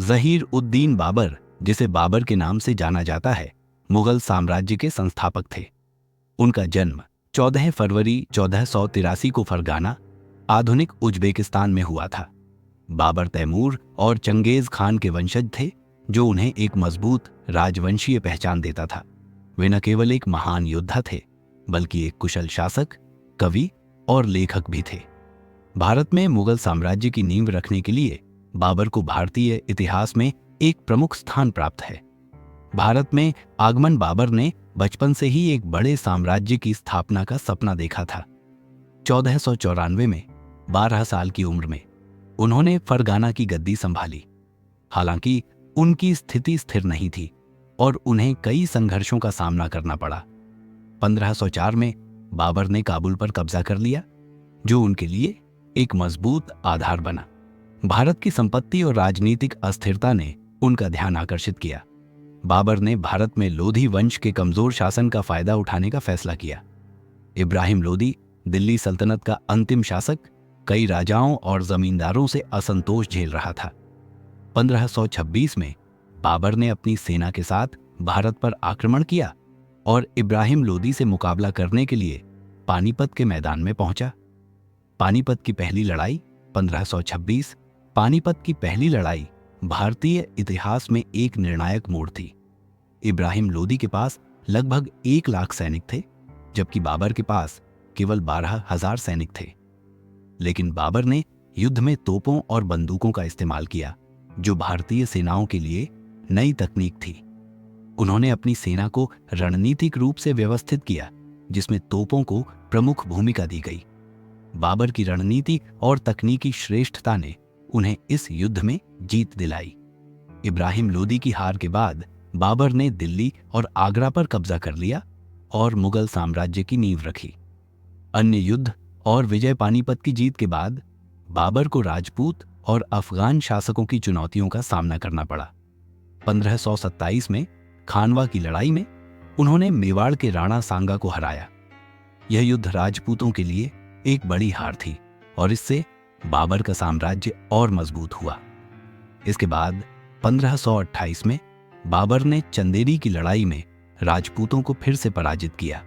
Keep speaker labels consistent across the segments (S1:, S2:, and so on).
S1: ज़हीर उद्दीन बाबर, जिसे बाबर के नाम से जाना जाता है, मुगल साम्राज्य के संस्थापक थे। उनका जन्म 14 फरवरी 1483 को फरगाना, आधुनिक उज्बेकिस्तान में हुआ था। बाबर तैमूर और चंगेज खान के वंशज थे, जो उन्हें एक मजबूत राजवंशीय पहचान देता था। वे न केवल एक महान योद्धा थे, बल्कि एक कुशल शासक, कवि और लेखक भी थे। भारत में मुगल साम्राज्य की नींव रखने के लिए बाबर को भारतीय इतिहास में एक प्रमुख स्थान प्राप्त है। भारत में आगमन बाबर ने बचपन से ही एक बड़े साम्राज्य की स्थापना का सपना देखा था। 1494 में 12 साल की उम्र में उन्होंने फरगाना की गद्दी संभाली। हालांकि उनकी स्थिति स्थिर नहीं थी और उन्हें कई संघर्षों का सामना करना पड़ा। 1504 में बाबर ने काबुल पर कब्जा कर लिया, जो उनके लिए एक मजबूत आधार बना। भारत की संपत्ति और राजनीतिक अस्थिरता ने उनका ध्यान आकर्षित किया। बाबर ने भारत में लोधी वंश के कमजोर शासन का फायदा उठाने का फैसला किया। इब्राहिम लोदी, दिल्ली सल्तनत का अंतिम शासक, कई राजाओं और जमींदारों से असंतोष झेल रहा था। 1526 में बाबर ने अपनी सेना के साथ भारत पर आक्रमण किया और इब्राहिम लोदी से मुकाबला करने के लिए पानीपत के मैदान में पहुंचा। पानीपत की पहली लड़ाई 1526 पानीपत की पहली लड़ाई भारतीय इतिहास में एक निर्णायक मोड़ थी। इब्राहिम लोदी के पास लगभग 1 लाख सैनिक थे, जबकि बाबर के पास केवल 12,000 सैनिक थे। लेकिन बाबर ने युद्ध में तोपों और बंदूकों का इस्तेमाल किया, जो भारतीय सेनाओं के लिए नई तकनीक थी। उन्होंने अपनी सेना को रणनीतिक रूप से व्यवस्थित किया, जिसमें तोपों को प्रमुख भूमिका दी गई। बाबर की रणनीति और तकनीकी श्रेष्ठता ने उन्हें इस युद्ध में जीत दिलाई। इब्राहिम लोदी की हार के बाद बाबर ने दिल्ली और आगरा पर कब्जा कर लिया और मुगल साम्राज्य की नींव रखी। अन्य युद्ध और विजय पानीपत की जीत के बाद बाबर को राजपूत और अफगान शासकों की चुनौतियों का सामना करना पड़ा। 1527 में खानवा की लड़ाई में उन्होंने मेवाड़ के राणा सांगा को हराया। यह युद्ध राजपूतों के लिए एक बड़ी हार थी और इससे बाबर का साम्राज्य और मजबूत हुआ। इसके बाद 1528 में बाबर ने चंदेरी की लड़ाई में राजपूतों को फिर से पराजित किया।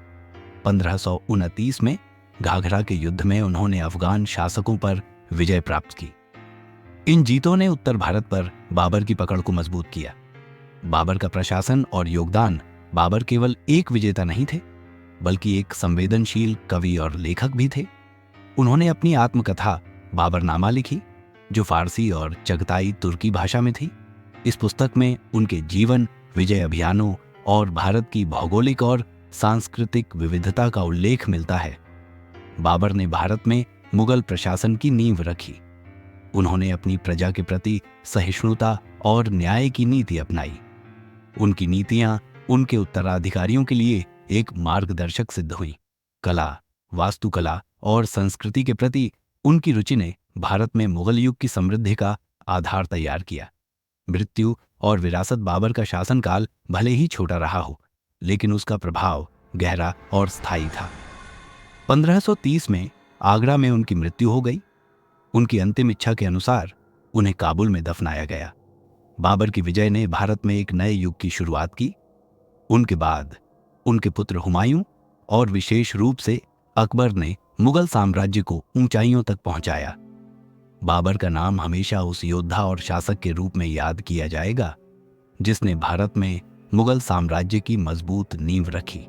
S1: 1529 में घाघरा के युद्ध में उन्होंने अफगान शासकों पर विजय प्राप्त की। इन जीतों ने उत्तर भारत पर बाबर की पकड़ को मजबूत किया। बाबर का प्रशासन और योगदान बाबर केवल एक विजेता नहीं थे, बल्कि एक संवेदनशील कवि और लेखक भी थे। उन्होंने अपनी आत्मकथा बाबरनामा लिखी, जो फारसी और चगताई तुर्की भाषा में थी। इस पुस्तक में उनके जीवन, विजय अभियानों और भारत की भौगोलिक और सांस्कृतिक विविधता का उल्लेख मिलता है। बाबर ने भारत में मुगल प्रशासन की नींव रखी। उन्होंने अपनी प्रजा के प्रति सहिष्णुता और न्याय की नीति अपनाई। उनकी नीतियां उनके उत्तराधिकारियों के लिए एक मार्गदर्शक सिद्ध हुई। कला, वास्तुकला और संस्कृति के प्रति उनकी रुचि ने भारत में मुगल युग की समृद्धि का आधार तैयार किया। मृत्यु और विरासत बाबर का शासनकाल भले ही छोटा रहा हो, लेकिन उसका प्रभाव गहरा और स्थायी था। 1530 में आगरा में उनकी मृत्यु हो गई। उनकी अंतिम इच्छा के अनुसार उन्हें काबुल में दफनाया गया। बाबर की विजय ने भारत में एक नए युग की शुरुआत की। उनके बाद उनके पुत्र हुमायूं और विशेष रूप से अकबर ने मुगल साम्राज्य को ऊंचाइयों तक पहुंचाया। बाबर का नाम हमेशा उस योद्धा और शासक के रूप में याद किया जाएगा, जिसने भारत में मुगल साम्राज्य की मजबूत नींव रखी।